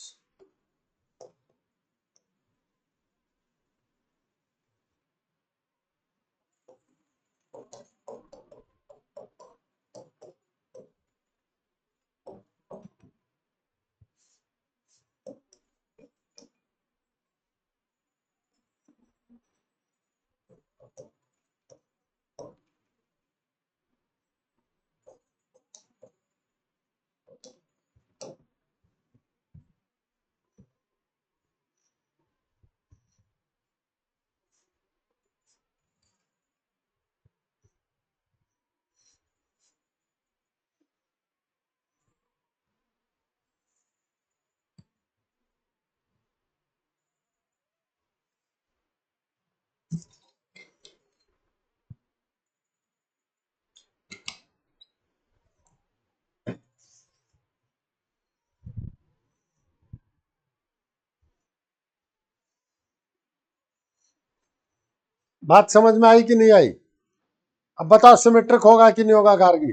बात समझ में आई कि नहीं आई? अब बताओ सिमेट्रिक होगा कि नहीं होगा गार्गी?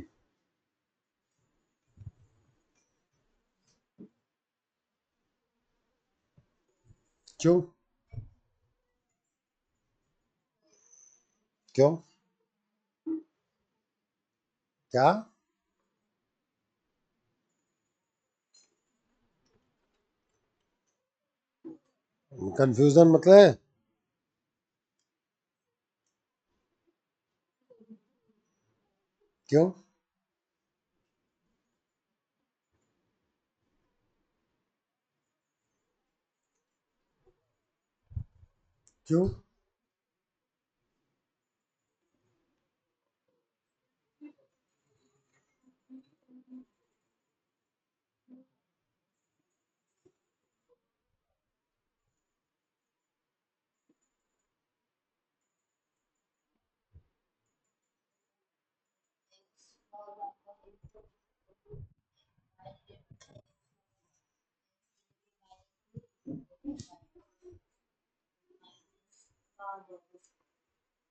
क्यों? क्यों? क्या? कंफ्यूजन मतलब? क्यों? क्यों?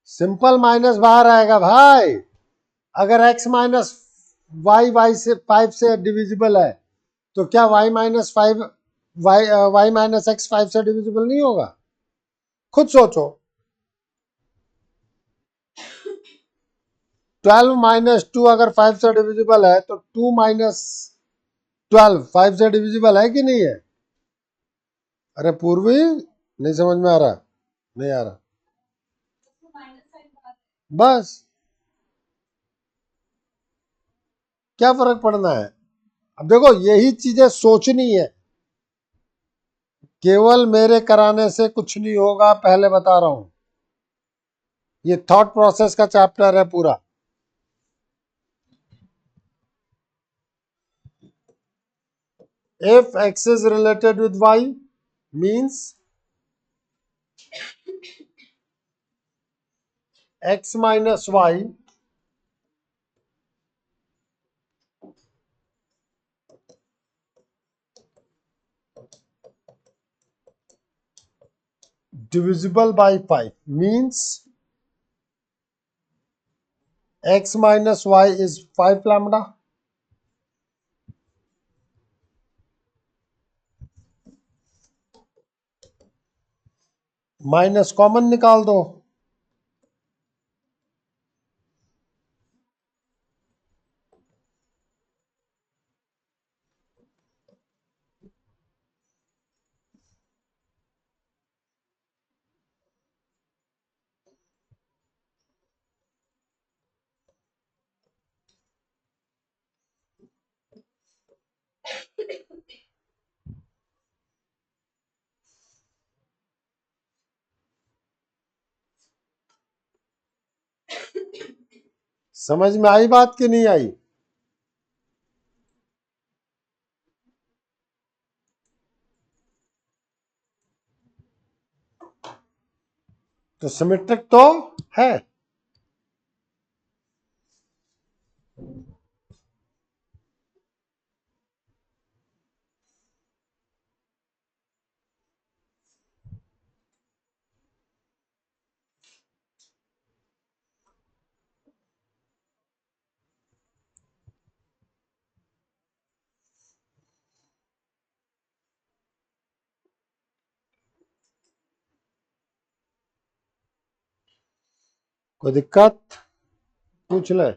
सिंपल माइनस बाहर आएगा भाई। अगर x माइनस वाई से 5 से डिविजिबल है, तो क्या y minus 5 y minus x 5 से डिविजिबल नहीं होगा? खुद सोचो। 12 माइनस 2 अगर 5 से डिविजिबल है, तो 2 माइनस 12 5 से डिविजिबल है कि नहीं है? अरे पूर्वी, नहीं समझ में आ रहा? नहीं आ रहा? बस, क्या फर्क पड़ना है? अब देखो, यही चीजें सोचनी है। केवल मेरे कराने से कुछ नहीं होगा, पहले बता रहा हूं। ये थॉट प्रोसेस का चैप्टर है पूरा। If x is related with y, means x minus y divisible by 5 means x minus y is 5 lambda. Minus common निकाल दो, समझ में आई बात कि नहीं आई? तो सिमेट्रिक तो है। कोई दिक्कत पूछ ले।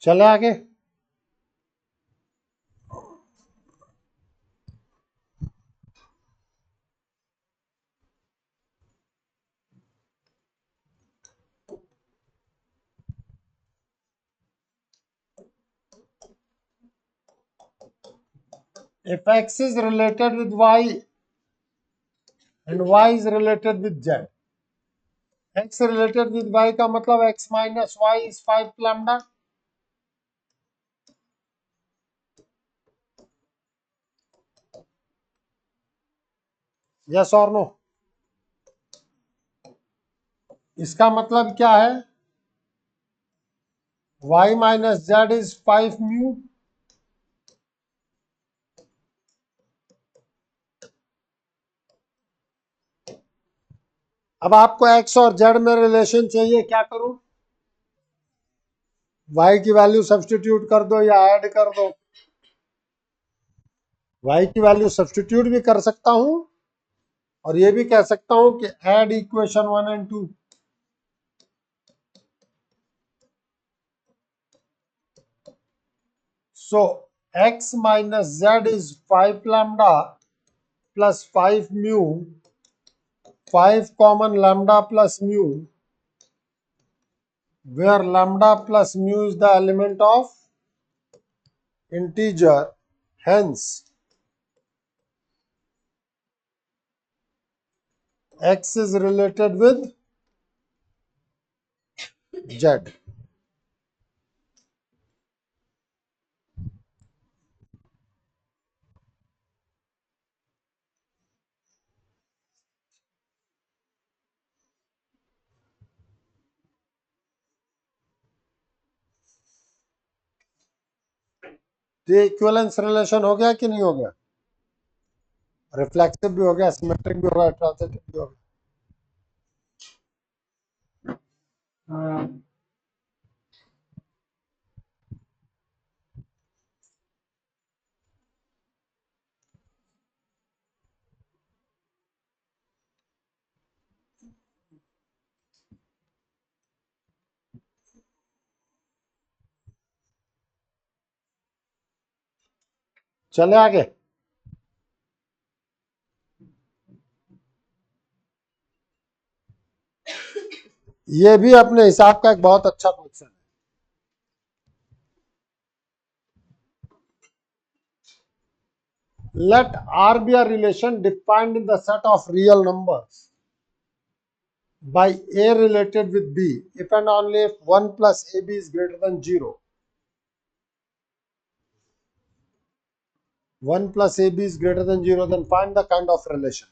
चले आगे। If x is related with y and y is related with z, x related with y का मतलब x minus y is 5 lambda. Yes or no? इसका मतलब क्या है? y minus z is 5 mu. अब आपको x और z में रिलेशन चाहिए, क्या करूं? y की वैल्यू सब्स्टिट्यूट कर दो या ऐड कर दो। y की वैल्यू सब्स्टिट्यूट भी कर सकता हूं और ये भी कह सकता हूं कि add equation 1 and 2। So x minus z is 5 lambda plus 5 mu, 5 common lambda plus mu, where lambda plus mu is the element of integer. Hence x is related with z. ये इक्विवेलेंस रिलेशन हो गया कि नहीं हो गया? Reflexive भी हो गया, सिमेट्रिक भी हो गया, ट्रांजिटिव भी हो गया। चले आगे। ये भी अपने हिसाब का एक बहुत अच्छा क्वेश्चन है। Let R be a relation defined in the set of real numbers by A related with B if and only if 1 plus AB is greater than 0. 1 plus AB is greater than 0, then find the kind of relation.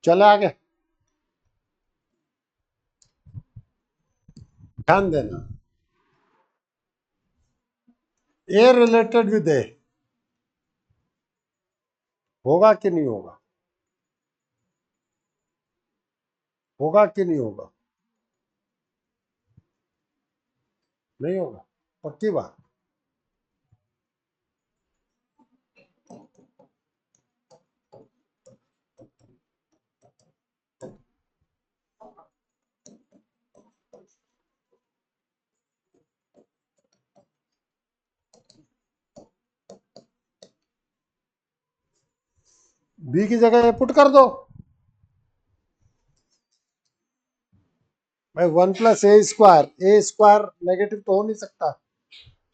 चले आगे, ध्यान देना, ए related with ए होगा कि नहीं होगा, होगा कि नहीं होगा, नहीं होगा, पक्की बात। बी की जगह ए पुट कर दो भाई, 1 + a², a² नेगेटिव तो हो नहीं सकता,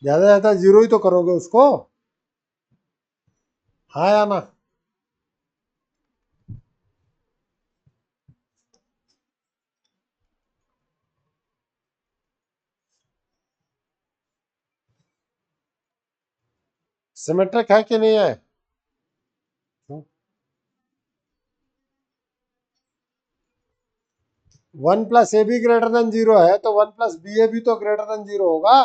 ज्यादा ज्यादा जीरो ही तो करोगे उसको, हाँ या ना। सिमेट्रिक है कि नहीं है? 1 + a भी ग्रेटर देन 0 है तो 1 + ba भी तो ग्रेटर देन 0 होगा।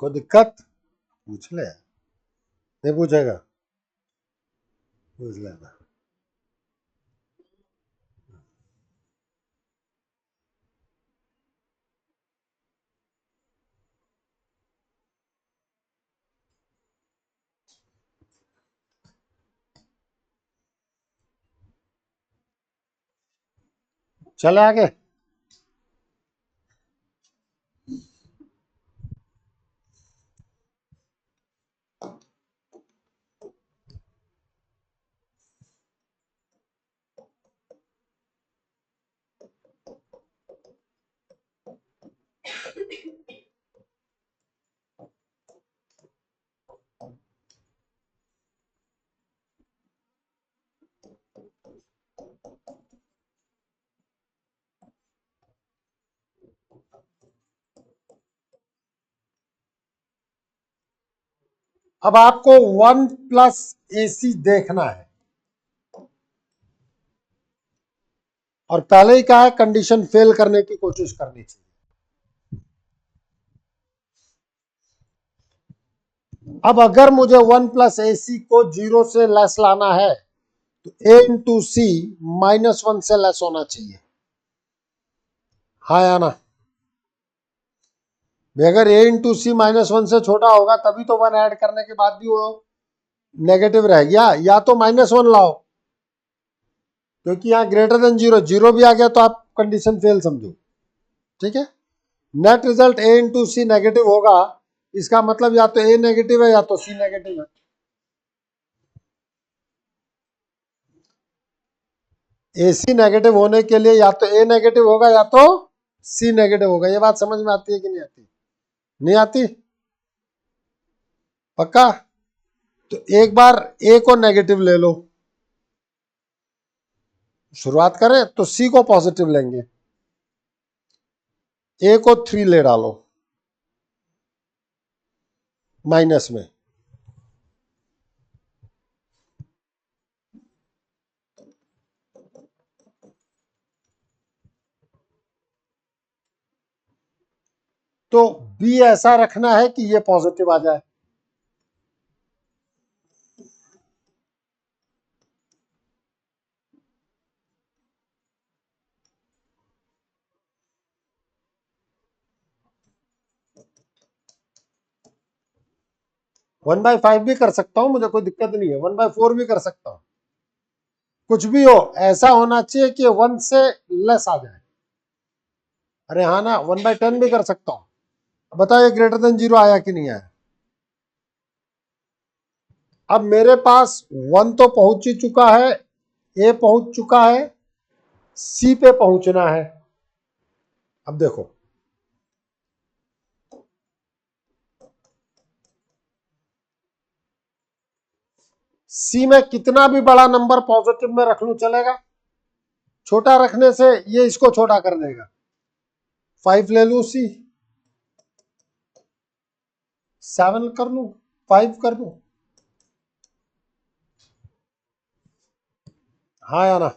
कोई दिक्कत? पूछ ले, नहीं पूछेगा, पूछ लेना। चले आगे, अब आपको 1 + ac देखना है, और पहले ही कहा है कंडीशन फेल करने की कोशिश करनी चाहिए। अब अगर मुझे 1 + ac को 0 से लेस लाना है तो a × c -1 से लेस होना चाहिए, हाँ या ना। अगर a × c -1 से छोटा होगा तभी तो 1 ऐड करने के बाद भी वो नेगेटिव रह गया, या तो -1 लाओ, क्योंकि यहां ग्रेटर देन 0, 0 भी आ गया तो आप कंडीशन फेल समझो, ठीक है। Net result a × c negative होगा, इसका मतलब या तो a नेगेटिव है या तो c नेगेटिव है। AC नेगेटिव होने के लिए या तो A नेगेटिव होगा या तो C नेगेटिव होगा। ये बात समझ में आती है कि नहीं आती? नहीं आती? पक्का? तो एक बार A को नेगेटिव ले लो, शुरुआत करें तो C को पॉजिटिव लेंगे, A को 3 ले डालो माइनस में, तो बी ऐसा रखना है कि ये पॉजिटिव आ जाए। वन बाई फाइव भी कर सकता हूं, मुझे कोई दिक्कत नहीं है, 1/4 भी कर सकता हूं, कुछ भी हो, ऐसा होना चाहिए कि 1 से लेस आ जाए। अरे हाँ ना, 1/10 भी कर सकता हूं। बताइए ग्रेटर देन 0 आया कि नहीं आया। अब मेरे पास 1 तो पहुंच ही चुका है, ए पहुंच चुका है, सी पे पहुंचना है। अब देखो, सी में कितना भी बड़ा नंबर पॉजिटिव में रख लूं चलेगा, छोटा रखने से ये इसको छोटा कर देगा। 5 ले लूं, सी 7 कर लूं, 5 कर लूं, हाँ या ना।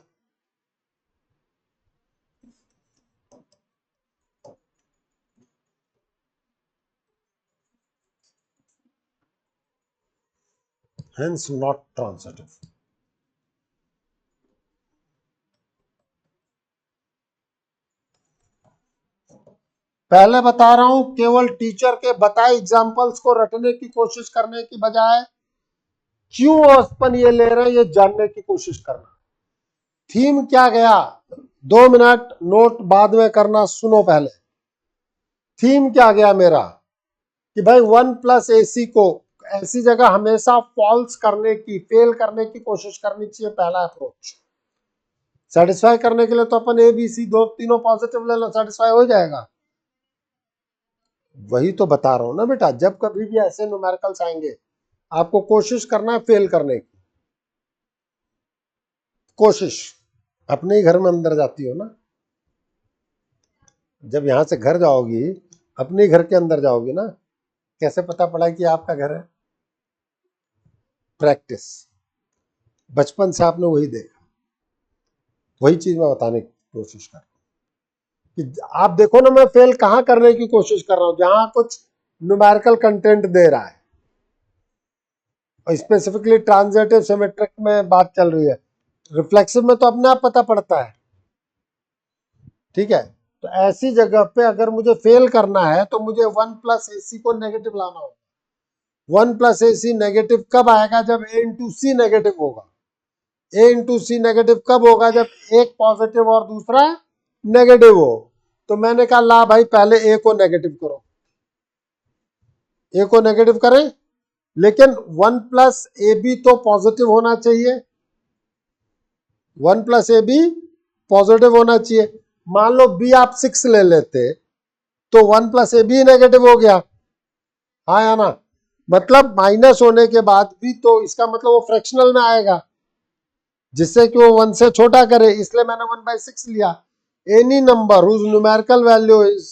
Hence not transitive. पहले बता रहा हूं, केवल टीचर के बताए एग्जांपल्स को रटने की कोशिश करने की बजाय क्यों अपन ये ले रहे हैं ये जानने की कोशिश करना। थीम क्या गया, 2 मिनट नोट बाद में करना, सुनो पहले। थीम क्या गया मेरा कि भाई 1+AC को ऐसी जगह हमेशा फॉल्स करने की, फेल करने की कोशिश करनी चाहिए, पहला अप्रोच। सेटिस्फाई करने के लिए तो अपन ए बी सी दो तीनों पॉजिटिव ले लो, सेटिस्फाई हो जाएगा। वही तो बता रहा हूं ना बेटा, जब कभी भी ऐसे न्यूमेरिकल्स आएंगे आपको कोशिश करना है फेल करने की। कोशिश अपने ही घर में अंदर जाती हो ना, जब यहां से घर जाओगी, अपने घर के अंदर जाओगी ना, कैसे पता पड़ा कि आपका घर है? प्रैक्टिस, बचपन से आपने वही देखा, वही चीज मैं बताने की कोशिश कर रहा हूं कि आप देखो ना, मैं फेल कहां करने की कोशिश कर रहा हूं, जहां कुछ न्यूमेरिकल कंटेंट दे रहा है, और स्पेसिफिकली ट्रांजिटिव सिमेट्रिक में बात चल रही है। रिफ्लेक्सिव में तो अपने आप पता पड़ता है, ठीक है। तो ऐसी जगह पे अगर मुझे फेल करना है तो मुझे 1+AC को नेगेटिव लाना होगा। 1+AC नेगेटिव कब आएगा? जब A इंटू सी नेगेटिव होगा। A इंटू सी नेगेटिव कब होगा? जब एक पॉजिटिव और दूसरा नेगेटिव हो। तो मैंने कहा ला भाई पहले A को नेगेटिव करो, A को नेगेटिव करें, लेकिन 1+AB तो पॉजिटिव होना चाहिए, 1+AB पॉजिटिव होना चाहिए। मान लो B आप 6 ले लेते तो 1+AB नेगेटिव हो गया, हाँ या ना। मतलब माइनस होने के बाद भी तो इसका मतलब वो फ्रैक्शनल में आएगा, जिससे कि वो 1 से छोटा करे, इसलिए मैंने 1/6 लिया। Any number whose numerical value is,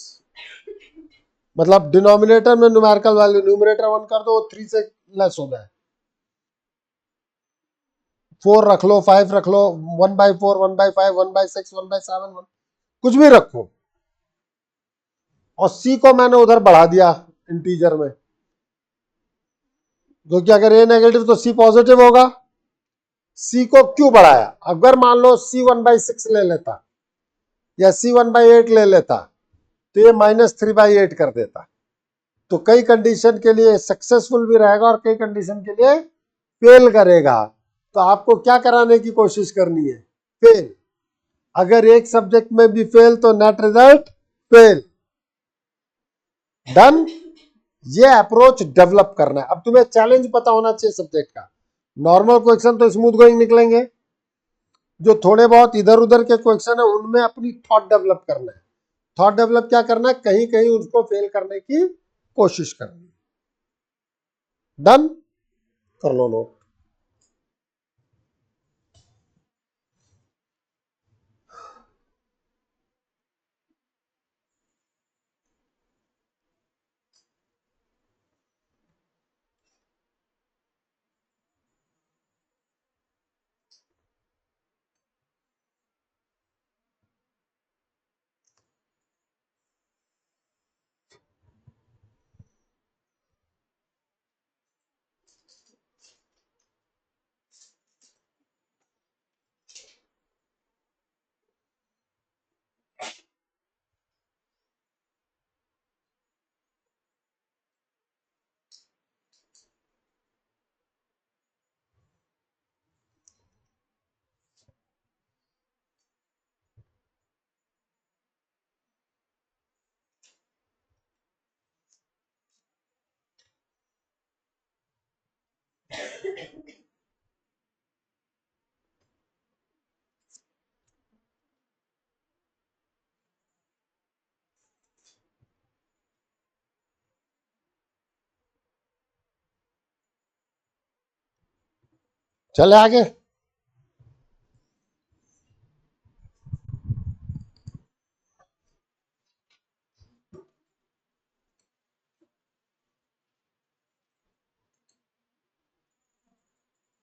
मतलब डिनोमिनेटर में न्यूमेरिकल वैल्यू, न्यूमरेटर 1 कर दो, 3 से लेस हो जाए, 4 रख लो, 5 रख लो, 1/4, 1/5, 1/6, 1/7, कुछ भी रखो। और सी को मैंने उधर बढ़ा दिया इंटीजर में, क्योंकि अगर ए नेगेटिव तो सी पॉजिटिव होगा। सी को क्यों बढ़ाया? अगर मान लो सी 1/6 ले लेता या सी 1/8 ले लेता तो ये -3/8 कर देता। तो कई कंडीशन के लिए सक्सेसफुल भी रहेगा और कई कंडीशन के लिए फेल करेगा। तो आपको क्या कराने की कोशिश करनी है? फेल। अगर एक सब्जेक्ट में भी फेल तो नेट रिजल्ट फेल। डन। ये अप्रोच डेवलप करना है। अब तुम्हें चैलेंज पता होना चाहिए सब्जेक्ट का। नॉर्मल क्वेश्चन तो स्मूथ गोइंग निकलेंगे, जो थोड़े बहुत इधर उधर के क्वेश्चन है उनमें अपनी थॉट डेवलप करना है। थॉट डेवलप क्या करना है? कहीं कहीं उसको फेल करने की कोशिश करनी। डन, कर लो नोट। चले आगे।